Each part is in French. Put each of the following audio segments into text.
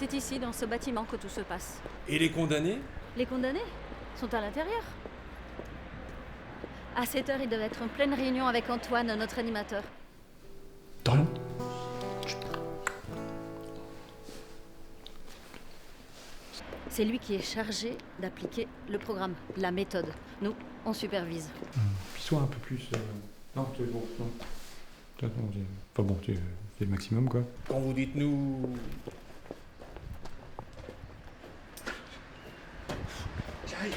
C'est ici, dans ce bâtiment, que tout se passe. Et les condamnés? Les condamnés sont à l'intérieur. À 7h, ils doivent être en pleine réunion avec Antoine, notre animateur. Dorian. C'est lui qui est chargé d'appliquer le programme, la méthode. Nous, on supervise. Puis sois un peu plus... Non, tu es bon, non. Enfin bon, tu fais le maximum, quoi. Quand vous dites nous... J'arrive.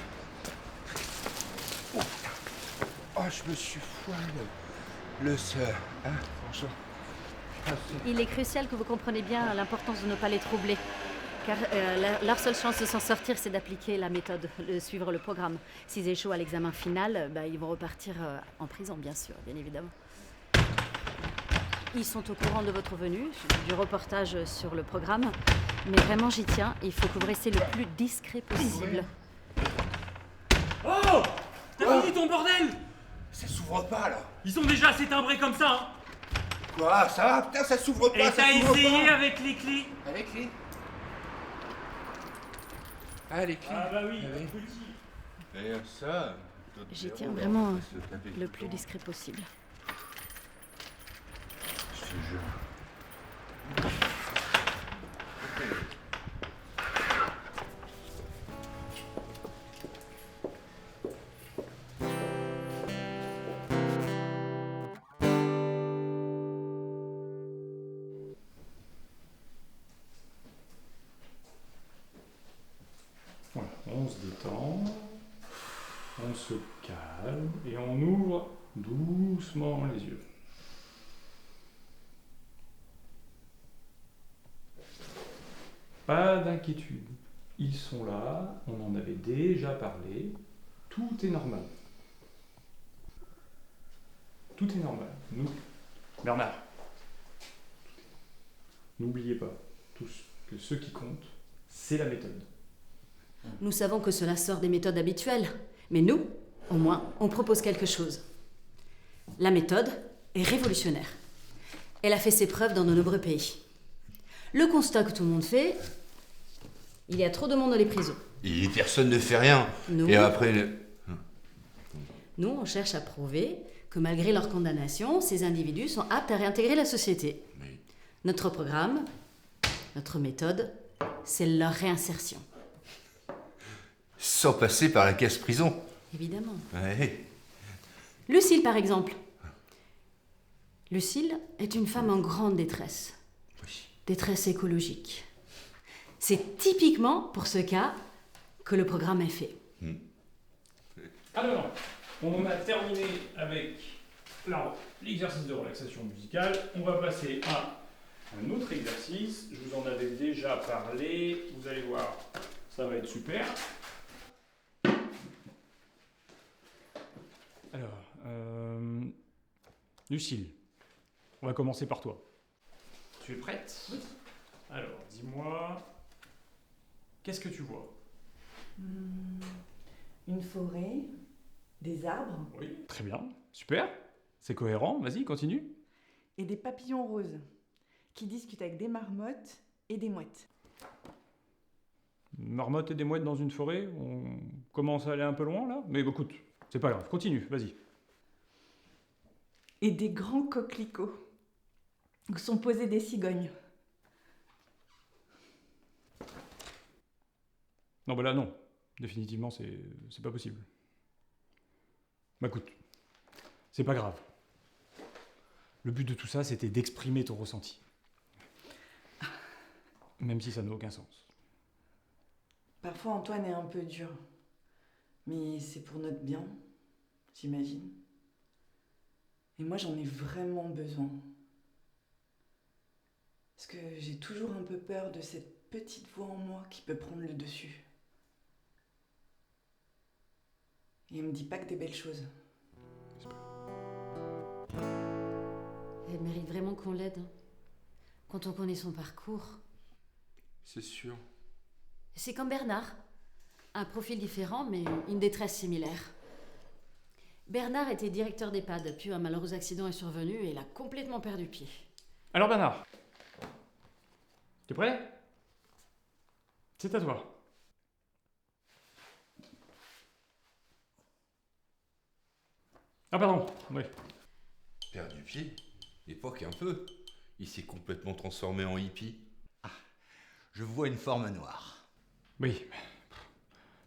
Oh, je me suis foiré le seul, hein, franchement. Il est crucial que vous compreniez bien l'importance de ne pas les troubler. Car leur seule chance de s'en sortir, c'est d'appliquer la méthode, de suivre le programme. S'ils échouent à l'examen final, ils vont repartir en prison, bien sûr, bien évidemment. Ils sont au courant de votre venue, du reportage sur le programme. Mais vraiment, j'y tiens, il faut que vous restiez le plus discret possible. Oh! T'as fini ton bordel? Ça s'ouvre pas, là. Ils sont déjà assez timbrés comme ça, hein? Quoi, ça va? Putain, ça s'ouvre pas, Et ça t'as s'ouvre essayé pas. avec les clés? Avec les... Ah, les clés. Ah bah oui, Ah oui. petit. D'ailleurs, ça... J'y tiens vraiment le plus discret possible. Je te jure. Voilà, on se détend, on se calme et on ouvre doucement les yeux. Pas d'inquiétude, ils sont là, on en avait déjà parlé, tout est normal. Tout est normal. Nous, Bernard, n'oubliez pas, tous, que ce qui compte, c'est la méthode. Nous savons que cela sort des méthodes habituelles, mais nous, au moins, on propose quelque chose. La méthode est révolutionnaire. Elle a fait ses preuves dans de nombreux pays. Le constat que tout le monde fait, il y a trop de monde dans les prisons. Et personne ne fait rien. Nous, Et après... nous, on cherche à prouver que malgré leur condamnation, ces individus sont aptes à réintégrer la société. Oui. Notre programme, notre méthode, c'est leur réinsertion. Sans passer par la caisse prison. Évidemment. Ouais. Lucille, par exemple. Lucille est une femme en grande détresse. Oui. Détresse écologique. C'est typiquement pour ce cas que le programme est fait. Alors, on a terminé avec l'exercice de relaxation musicale. On va passer à un autre exercice. Je vous en avais déjà parlé. Vous allez voir, ça va être super. Alors, Lucille, on va commencer par toi. Tu es prête? Oui. Alors, dis-moi, qu'est-ce que tu vois? Une forêt, des arbres Oui, très bien, super, c'est cohérent, vas-y, continue. et des papillons roses qui discutent avec des marmottes et des mouettes. Une marmotte et des mouettes dans une forêt, on commence à aller un peu loin là, mais écoute, c'est pas grave, continue, vas-y. Et des grands coquelicots où sont posées des cigognes. Non, bah là non, définitivement c'est pas possible. Bah écoute, c'est pas grave. Le but de tout ça, c'était d'exprimer ton ressenti. Même si ça n'a aucun sens. Parfois Antoine est un peu dur, mais c'est pour notre bien, j'imagine. Et moi j'en ai vraiment besoin. Parce que j'ai toujours un peu peur de cette petite voix en moi qui peut prendre le dessus. Et elle me dit pas que des belles choses. Elle mérite vraiment qu'on l'aide. Quand on connaît son parcours. C'est sûr. C'est comme Bernard. Un profil différent, mais une détresse similaire. Bernard était directeur d'EHPAD, puis un malheureux accident est survenu et il a complètement perdu pied. Alors Bernard, t'es prêt? C'est à toi. Ah pardon, oui. Perdu pied. L'époque un peu. Il s'est complètement transformé en hippie. Je vois une forme noire. Oui,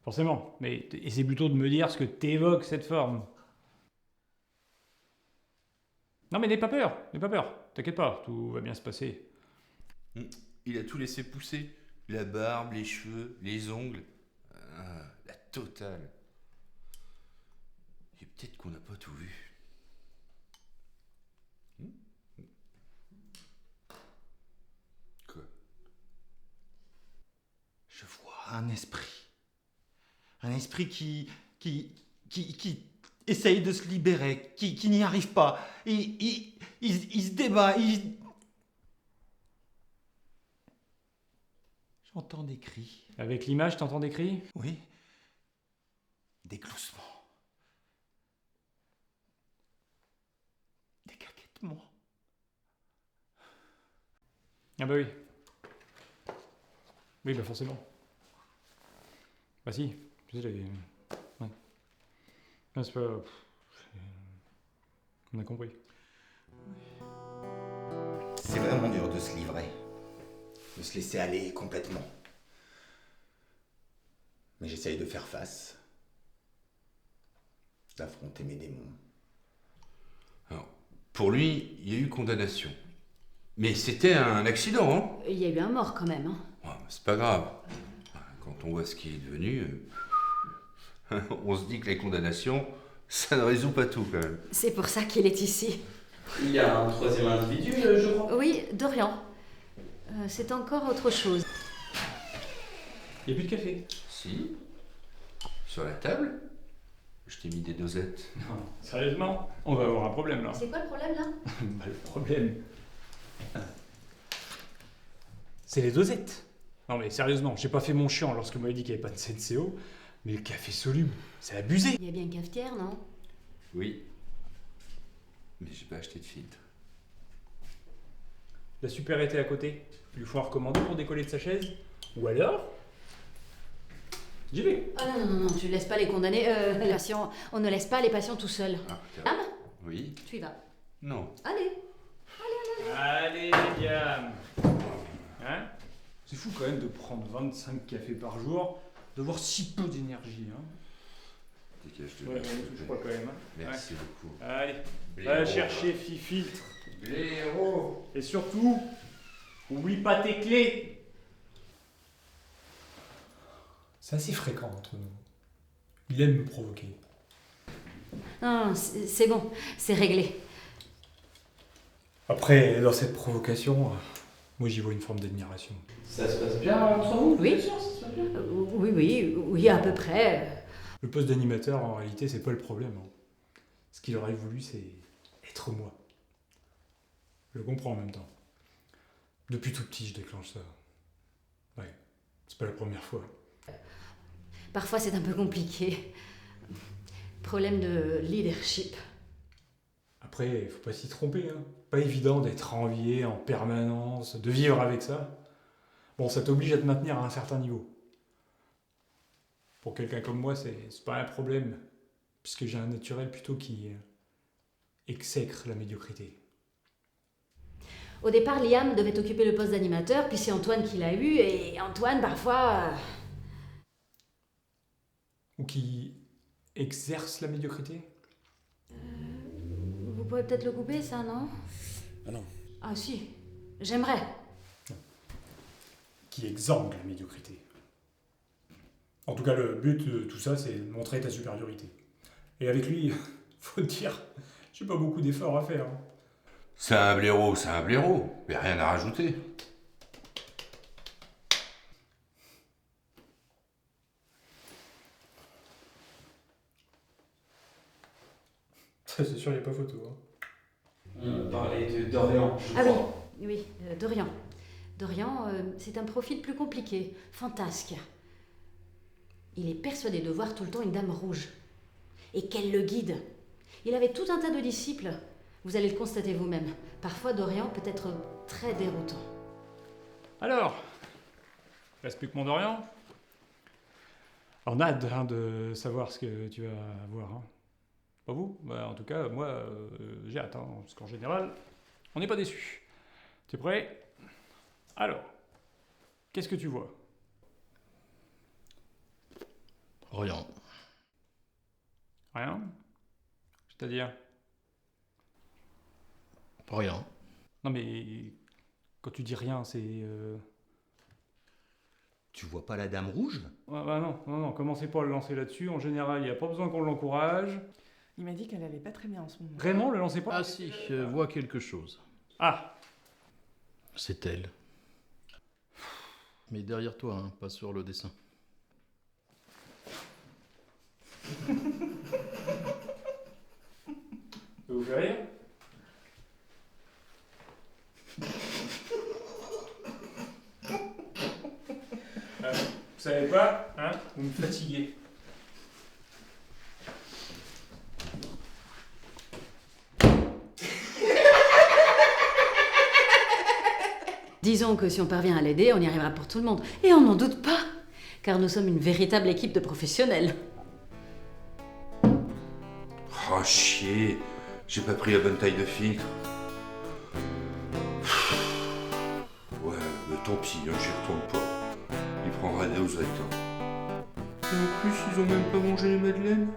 forcément. Mais essaie plutôt de me dire ce que t'évoques cette forme. Non mais n'aie pas peur, t'inquiète pas, tout va bien se passer. Il a tout laissé pousser. La barbe, les cheveux, les ongles. La totale. Et peut-être qu'on n'a pas tout vu. Quoi? Je vois un esprit. Un esprit qui essaye de se libérer, qui n'y arrive pas. Il se débat. J'entends des cris. Avec l'image, t'entends des cris? Oui. Des gloussements. Des caquettements. Ah bah oui. Oui, bah forcément. Bah si, tu sais, j'avais... Ouais. Non, c'est pas... On a compris. C'est vraiment dur de se livrer. De se laisser aller complètement. Mais j'essaye de faire face. D'affronter mes démons. Alors, pour lui, il y a eu condamnation. Mais c'était un accident, hein? Il y a eu un mort quand même. Hein. Ouais, mais c'est pas grave. Quand on voit ce qu'il est devenu, on se dit que les condamnations, ça ne résout pas tout quand même. C'est pour ça qu'il est ici. Il y a un troisième individu, je crois. Oui, Dorian. C'est encore autre chose. Il n'y a plus de café. Si. Sur la table, je t'ai mis des dosettes. Non, sérieusement, on va avoir un problème là. C'est quoi le problème là? Bah, le problème, c'est les dosettes. Non mais sérieusement, j'ai pas fait mon chiant lorsque vous m'avez dit qu'il n'y avait pas de Senseo, mais le café soluble, c'est abusé. Il y a bien une cafetière, non? Oui. Mais j'ai pas acheté de filtre. La super était à côté. Il lui faut un recommandé pour décoller de sa chaise? Ou alors j'y vais. Oh non, non, non, non, tu laisses pas les condamnés, les patients, on ne laisse pas les patients tout seuls. Ah, Diam, oui. tu y vas. Non. Allez. Allez, Diam. Hein? C'est fou quand même de prendre 25 cafés par jour, d'avoir si peu d'énergie. Hein? Dégage de Ouais, là, on s'il ne te touche plaît. pas quand même. Hein? Merci beaucoup. Ouais. Allez, Blaireau. va chercher Filtre. Blaireau. Et surtout, oublie pas tes clés. C'est assez fréquent entre nous. Il aime me provoquer. Non, c'est bon, c'est réglé. Après, dans cette provocation, moi j'y vois une forme d'admiration. Ça se passe bien entre vous? Oui. Bien sûr, ça se passe bien. Oui, à peu près. Le poste d'animateur, en réalité, c'est pas le problème. Hein. Ce qu'il aurait voulu, c'est être moi. Je le comprends en même temps. Depuis tout petit, je déclenche ça. Ouais, c'est pas la première fois. Parfois, c'est un peu compliqué. Problème de leadership. Après, il faut pas s'y tromper. Hein. Pas évident d'être envié en permanence, de vivre avec ça. Bon, ça t'oblige à te maintenir à un certain niveau. Pour quelqu'un comme moi, c'est pas un problème, puisque j'ai un naturel plutôt qui exècre la médiocrité. Au départ, Liam devait occuper le poste d'animateur, puis c'est Antoine qui l'a eu, et Antoine, parfois... Ou qui exerce la médiocrité. Vous pouvez peut-être le couper, ça, non? Ah non. Ah si, j'aimerais. Qui exsangue la médiocrité. En tout cas, le but de tout ça, c'est de montrer ta supériorité. Et avec lui, faut te dire, j'ai pas beaucoup d'efforts à faire. Hein. C'est un blaireau, c'est un blaireau. Mais rien à rajouter. Ça, c'est sûr, il n'y a pas photo. Hein. On parlait de Dorian, je Ah oui, crois. oui, Dorian. Dorian, c'est un profil plus compliqué, fantasque. Il est persuadé de voir tout le temps une dame rouge. Et qu'elle le guide. Il avait tout un tas de disciples. Vous allez le constater vous-même. Parfois, Dorian peut être très déroutant. Alors, Explique-moi Dorian. Alors, Nad, hein, de savoir ce que tu vas voir. Hein. Pas vous? Bah, en tout cas, moi, j'ai hâte, hein, parce qu'en général, on n'est pas déçu. T'es prêt? Alors, qu'est-ce que tu vois? Rien. Rien? C'est-à-dire? Rien. Non mais, quand tu dis rien, c'est... Tu vois pas la dame rouge? Bah non, commencez pas à le lancer là-dessus. En général, il n'y a pas besoin qu'on l'encourage. Il m'a dit qu'elle allait pas très bien en ce moment. Vraiment, le lancez pas? Ah si, je vois quelque chose. Ah! C'est elle. Mais derrière toi, hein, pas sur le dessin. Ça vous fait rire? Vous savez pas, hein? Vous me fatiguez. Disons que si on parvient à l'aider, on y arrivera pour tout le monde. Et on n'en doute pas, car nous sommes une véritable équipe de professionnels. Oh chier, j'ai pas pris la bonne taille de filtre. Ouais, mais tant pis, hein, j'y retourne pas. Il prendra des dosettes. Hein. Et en plus, ils ont même pas mangé les madeleines.